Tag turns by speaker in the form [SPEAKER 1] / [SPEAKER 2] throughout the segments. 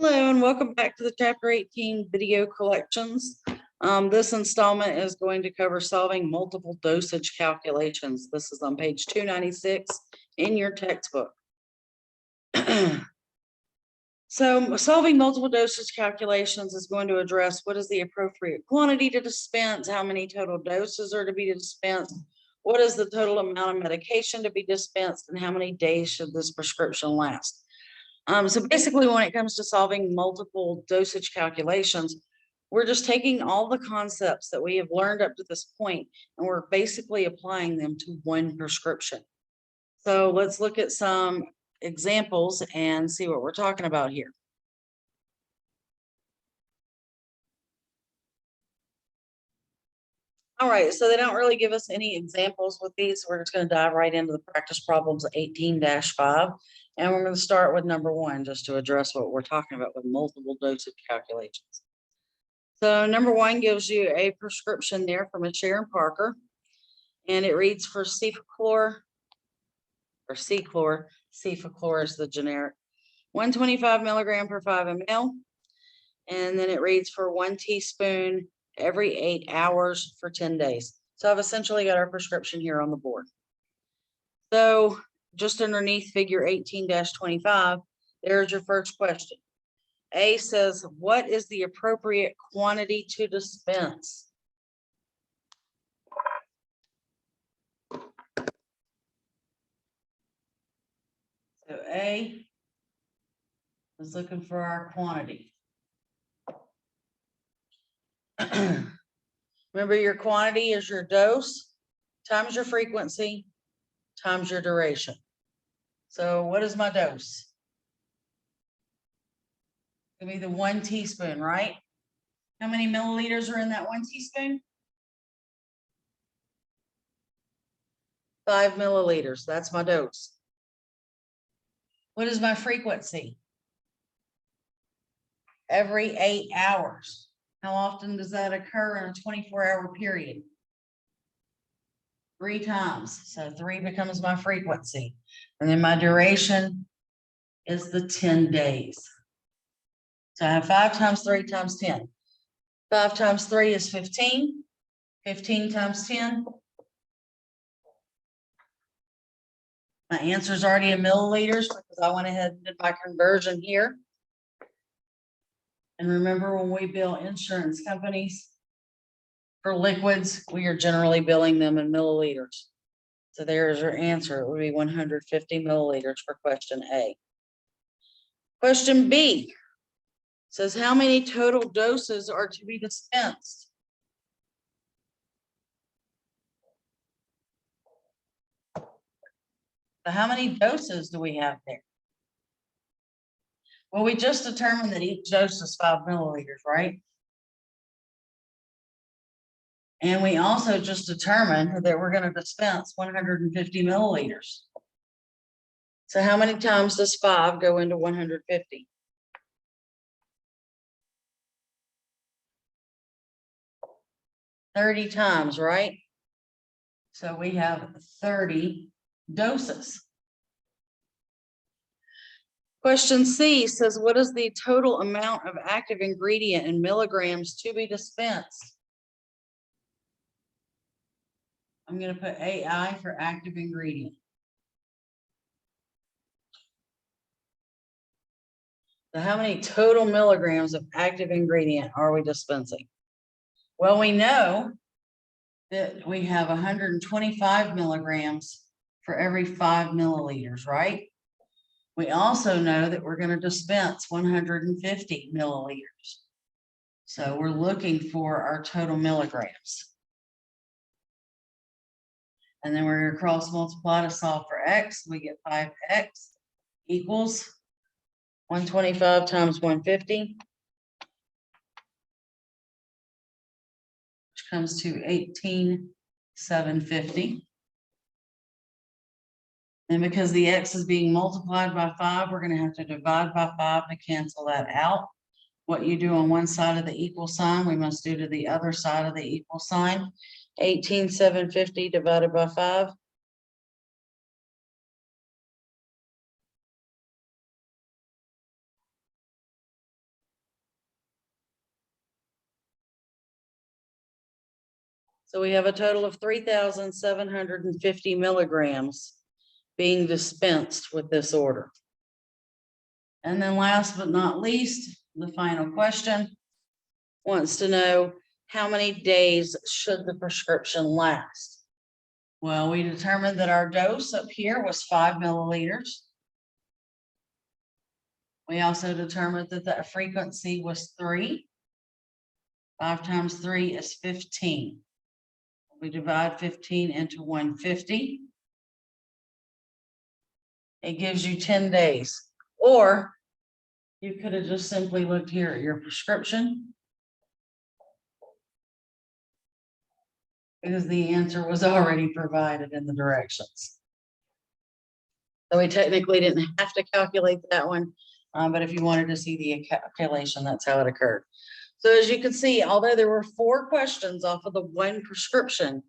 [SPEAKER 1] Hello and welcome back to the Chapter 18 video collections. This installment is going to cover solving multiple dosage calculations. This is on page 296 in your textbook. So solving multiple dosage calculations is going to address what is the appropriate quantity to dispense, how many total doses are to be dispensed, what is the total amount of medication to be dispensed, and how many days should this prescription last. So basically, when it comes to solving multiple dosage calculations, we're just taking all the concepts that we have learned up to this point, and we're basically applying them to one prescription. So let's look at some examples and see what we're talking about here. All right, so they don't really give us any examples with these. We're just going to dive right into the practice problems 18-5. And we're going to start with number 1, just to address what we're talking about with multiple dosage calculations. So number 1 gives you a prescription there from a Sharon Parker, and it reads for cefaclor, or C-chlor. Cefaclor is the generic, 125 milligram per 5 ml. And then it reads for 1 teaspoon every 8 hours for 10 days. So I've essentially got our prescription here on the board. So just underneath figure 18-25, there's your first question. A says, what is the appropriate quantity to dispense? So A is looking for our quantity. Remember, your quantity is your dose times your frequency times your duration. So what is my dose? It'll be the 1 teaspoon, right? How many milliliters are in that 1 teaspoon? 5 milliliters. That's my dose. What is my frequency? Every 8 hours. How often does that occur in a 24-hour period? 3 times. So 3 becomes my frequency. And then my duration is the 10 days. So I have 5 times 3 times 10. 5 times 3 is 15. 15 times 10. My answer is already in milliliters because I went ahead and did my conversion here. And remember, when we bill insurance companies for liquids, we are generally billing them in milliliters. So there's your answer. It would be 150 milliliters for question A. Question B says, how many total doses are to be dispensed? So how many doses do we have there? Well, we just determined that each dose is 5 milliliters, right? And we also just determined that we're going to dispense 150 milliliters. So how many times does 5 go into 150? 30 times, right? So we have 30 doses. Question C says, what is the total amount of active ingredient in milligrams to be dispensed? I'm going to put AI for active ingredient. So how many total milligrams of active ingredient are we dispensing? Well, we know that we have 125 milligrams for every 5 milliliters, right? We also know that we're going to dispense 150 milliliters. So we're looking for our total milligrams. And then we're going to cross multiply to solve for X. We get 5X equals 125 times 150, which comes to 18,750. And because the X is being multiplied by 5, we're going to have to divide by 5 to cancel that out. What you do on one side of the equal sign, we must do to the other side of the equal sign. 18,750 divided by 5. So we have a total of 3,750 milligrams being dispensed with this order. And then last but not least, the final question wants to know how many days should the prescription last? Well, we determined that our dose up here was 5 milliliters. We also determined that the frequency was 3. 5 times 3 is 15. We divide 15 into 150. It gives you 10 days. Or you could have just simply looked here at your prescription, because the answer was already provided in the directions. So we technically didn't have to calculate that one, but if you wanted to see the calculation, that's how it occurred. So as you can see, although there were 4 questions off of the one prescription,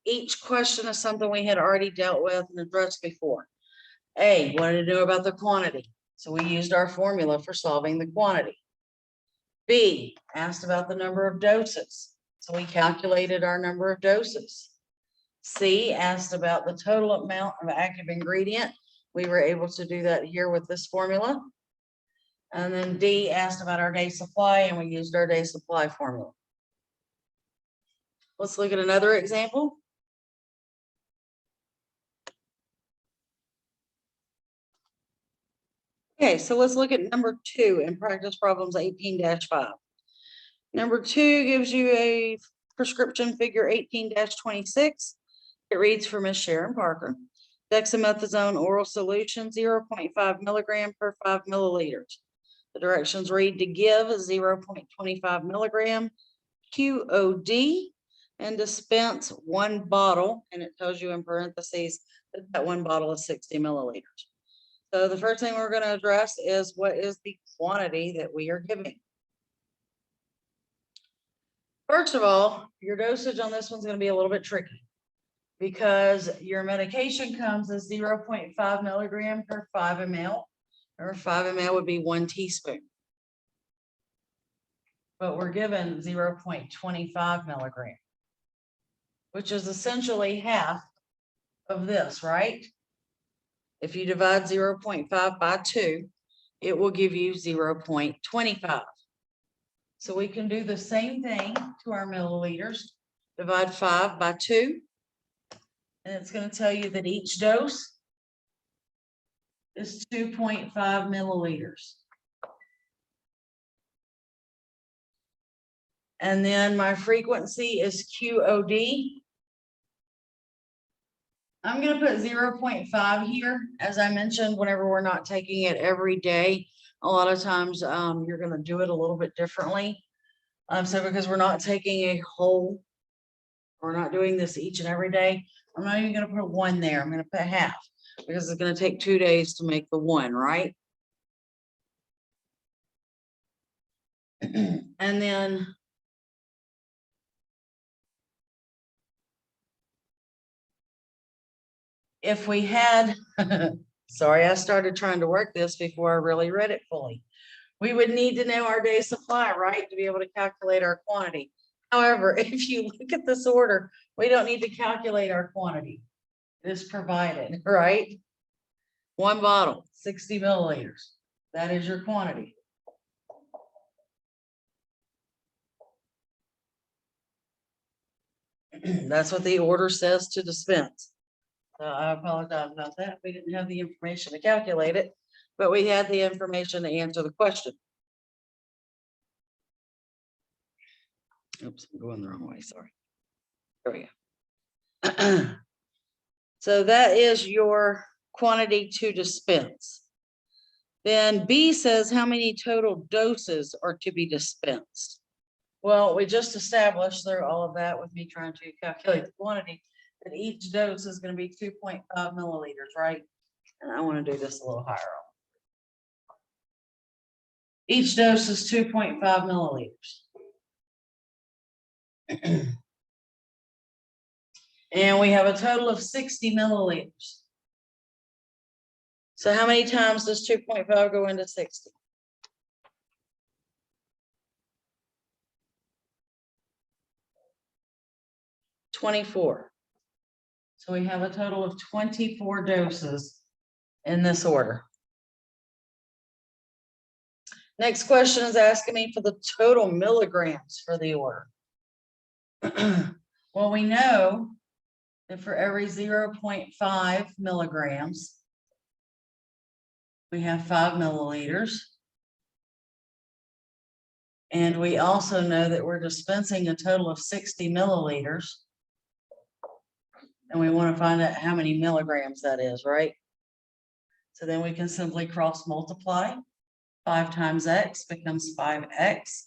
[SPEAKER 1] each question is something we had already dealt with and addressed before. A, wanted to know about the quantity. So we used our formula for solving the quantity. B, asked about the number of doses. So we calculated our number of doses. C, asked about the total amount of active ingredient. We were able to do that here with this formula. And then D, asked about our day supply, and we used our day supply formula. Let's look at another example. Okay, so let's look at number 2 in practice problems 18-5. Number 2 gives you a prescription figure 18-26. It reads for Miss Sharon Parker. Dexamethasone oral solution 0.5 milligram per 5 milliliters. The directions read to give 0.25 milligram QOD and dispense 1 bottle, and it tells you in parentheses that that 1 bottle is 60 milliliters. So the first thing we're going to address is what is the quantity that we are giving. First of all, your dosage on this one's going to be a little bit tricky because your medication comes as 0.5 milligram per 5 ml, or 5 ml would be 1 teaspoon. But we're given 0.25 milligram, which is essentially half of this, right? If you divide 0.5 by 2, it will give you 0.25. So we can do the same thing to our milliliters. Divide 5 by 2. And it's going to tell you that each dose is 2.5 milliliters. And then my frequency is QOD. I'm going to put 0.5 here. As I mentioned, whenever we're not taking it every day, a lot of times you're going to do it a little bit differently. So because we're not taking a whole, we're not doing this each and every day, I'm not even going to put 1 there. I'm going to put half because it's going to take 2 days to make the 1, right? And then if we had, sorry, I started trying to work this before I really read it fully. We would need to know our day supply, right, to be able to calculate our quantity. However, if you look at this order, we don't need to calculate our quantity. It is provided, right? 1 bottle, 60 milliliters. That is your quantity. That's what the order says to dispense. So I apologize about that. We didn't have the information to calculate it, but we had the information to answer the question. Oops, I'm going the wrong way, sorry. There we go. So that is your quantity to dispense. Then B says how many total doses are to be dispensed. Well, we just established through all of that with me trying to calculate the quantity that each dose is going to be 2.5 milliliters, right? And I want to do this a little higher. Each dose is 2.5 milliliters. And we have a total of 60 milliliters. So how many times does 2.5 go into 60? 24. So we have a total of 24 doses in this order. Next question is asking me for the total milligrams for the order. Well, we know that for every 0.5 milligrams, we have 5 milliliters. And we also know that we're dispensing a total of 60 milliliters. And we want to find out how many milligrams that is, right? So then we can simply cross multiply. 5 times X becomes 5X.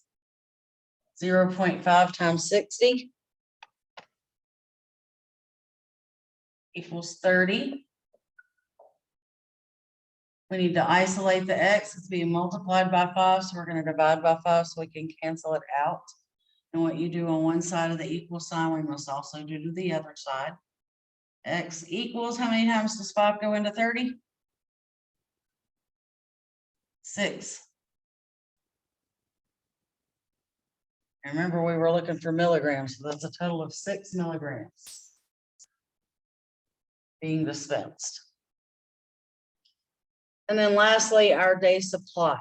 [SPEAKER 1] 0.5 times 60 equals 30. We need to isolate the X. It's being multiplied by 5, so we're going to divide by 5 so we can cancel it out. And what you do on one side of the equal sign, we must also do to the other side. X equals, how many times does 5 go into 30? 6. And remember, we were looking for milligrams, so that's a total of 6 milligrams being dispensed. And then lastly, our day supply.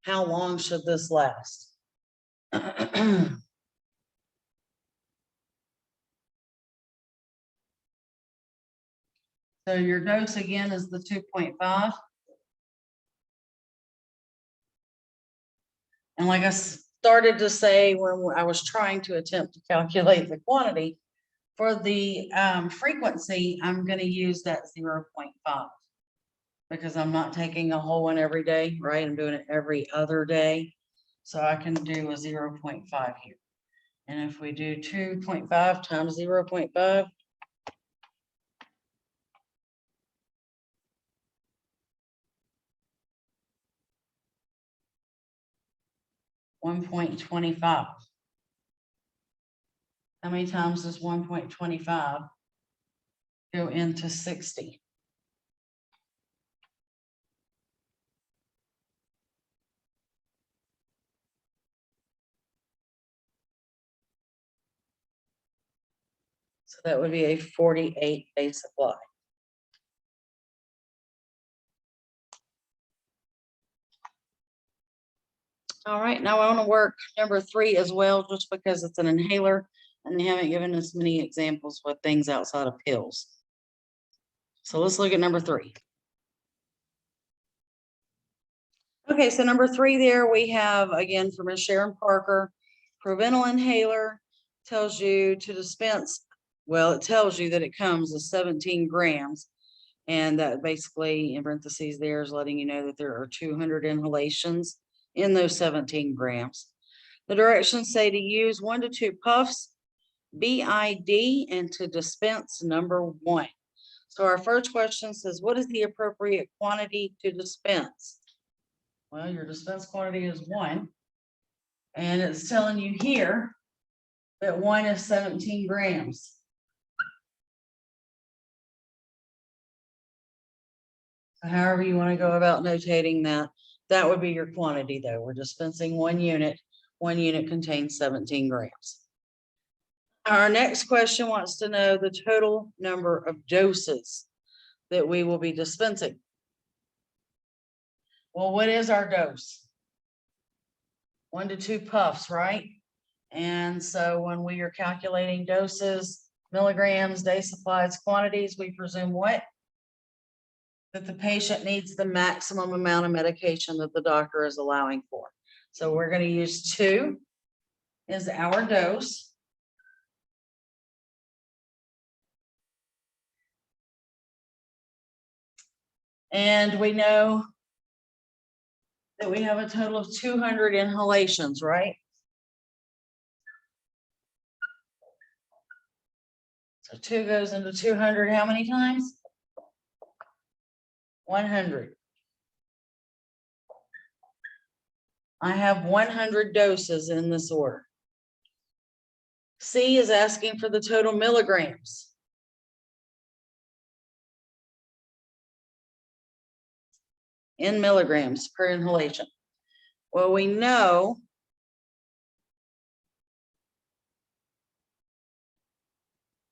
[SPEAKER 1] How long should this last? So your dose again is the 2.5. And like I started to say when I was trying to attempt to calculate the quantity, for the frequency, I'm going to use that 0.5 because I'm not taking a whole one every day, right? I'm doing it every other day. So I can do a 0.5 here. And if we do 2.5 times 0.5, 1.25. How many times does 1.25 go into 60? So that would be a 48-day supply. All right, now I want to work number 3 as well, just because it's an inhaler and they haven't given us many examples with things outside of pills. So let's look at number 3. Okay, so number 3 there we have, again, from Ms. Sharon Parker, Provenal inhaler tells you to dispense, well, it tells you that it comes as 17 grams. And that basically in parentheses there is letting you know that there are 200 inhalations in those 17 grams. The directions say to use 1 to 2 puffs, BID, and to dispense number 1. So our first question says, what is the appropriate quantity to dispense? Well, your dispense quantity is 1. And it's telling you here that 1 is 17 grams. So however you want to go about notating that, that would be your quantity though. We're dispensing 1 unit. 1 unit contains 17 grams. Our next question wants to know the total number of doses that we will be dispensing. Well, what is our dose? 1 to 2 puffs, right? And so when we are calculating doses, milligrams, day supplies, quantities, we presume what? That the patient needs the maximum amount of medication that the doctor is allowing for. So we're going to use 2 as our dose. And we know that we have a total of 200 inhalations, right? So 2 goes into 200 how many times? 100. I have 100 doses in this order. C is asking for the total milligrams. In milligrams per inhalation. Well, we know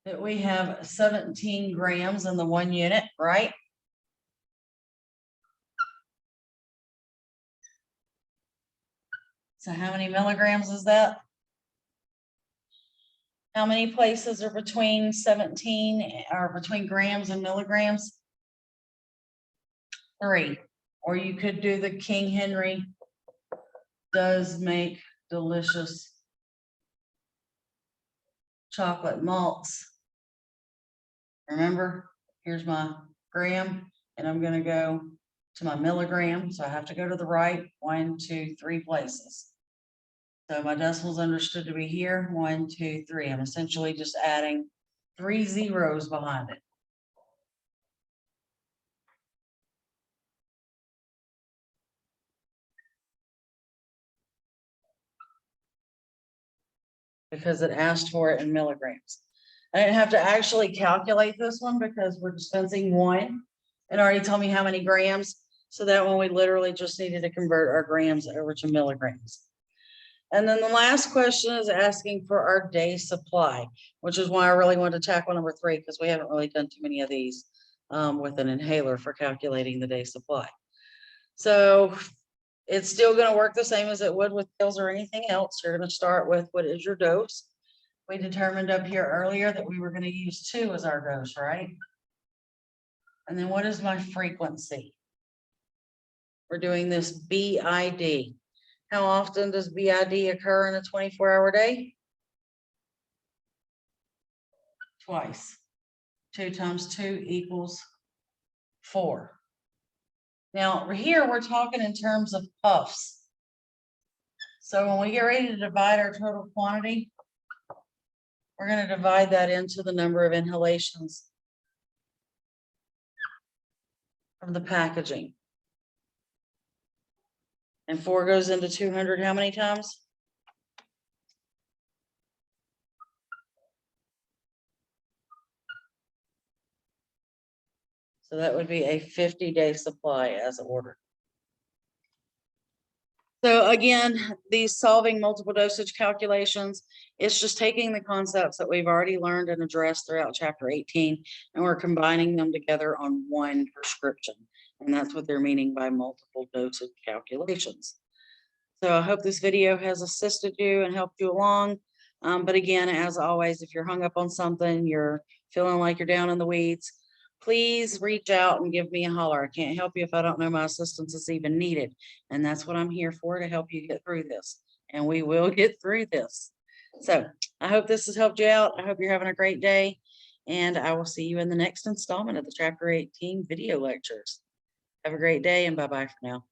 [SPEAKER 1] that we have 17 grams in the 1 unit, right? So how many milligrams is that? How many places are between 17 or between grams and milligrams? 3. Or you could do the King Henry does make delicious chocolate malts. Remember, here's my gram, and I'm going to go to my milligram. So I have to go to the right 1, 2, 3 places. So my decimal's understood to be here, 1, 2, 3. I'm essentially just adding 3 zeros behind it. Because it asked for it in milligrams. I didn't have to actually calculate this one because we're dispensing 1. It already told me how many grams. So that one we literally just needed to convert our grams over to milligrams. And then the last question is asking for our day supply, which is why I really wanted to tackle number 3, because we haven't really done too many of these with an inhaler for calculating the day supply. So it's still going to work the same as it would with pills or anything else. You're going to start with what is your dose. We determined up here earlier that we were going to use 2 as our dose, right? And then what is my frequency? We're doing this BID. How often does BID occur in a 24-hour day? Twice. 2 times 2 equals 4. Now here we're talking in terms of puffs. So when we get ready to divide our total quantity, we're going to divide that into the number of inhalations from the packaging. And 4 goes into 200 how many times? So that would be a 50-day supply as ordered. So again, these solving multiple dosage calculations, it's just taking the concepts that we've already learned and addressed throughout chapter 18, and we're combining them together on one prescription. And that's what they're meaning by multiple dosage calculations. So I hope this video has assisted you and helped you along. But again, as always, if you're hung up on something, you're feeling like you're down in the weeds, please reach out and give me a holler. I can't help you if I don't know my assistance is even needed. And that's what I'm here for, to help you get through this. And we will get through this. So I hope this has helped you out. I hope you're having a great day. And I will see you in the next installment of the Chapter 18 video lectures. Have a great day and bye-bye for now.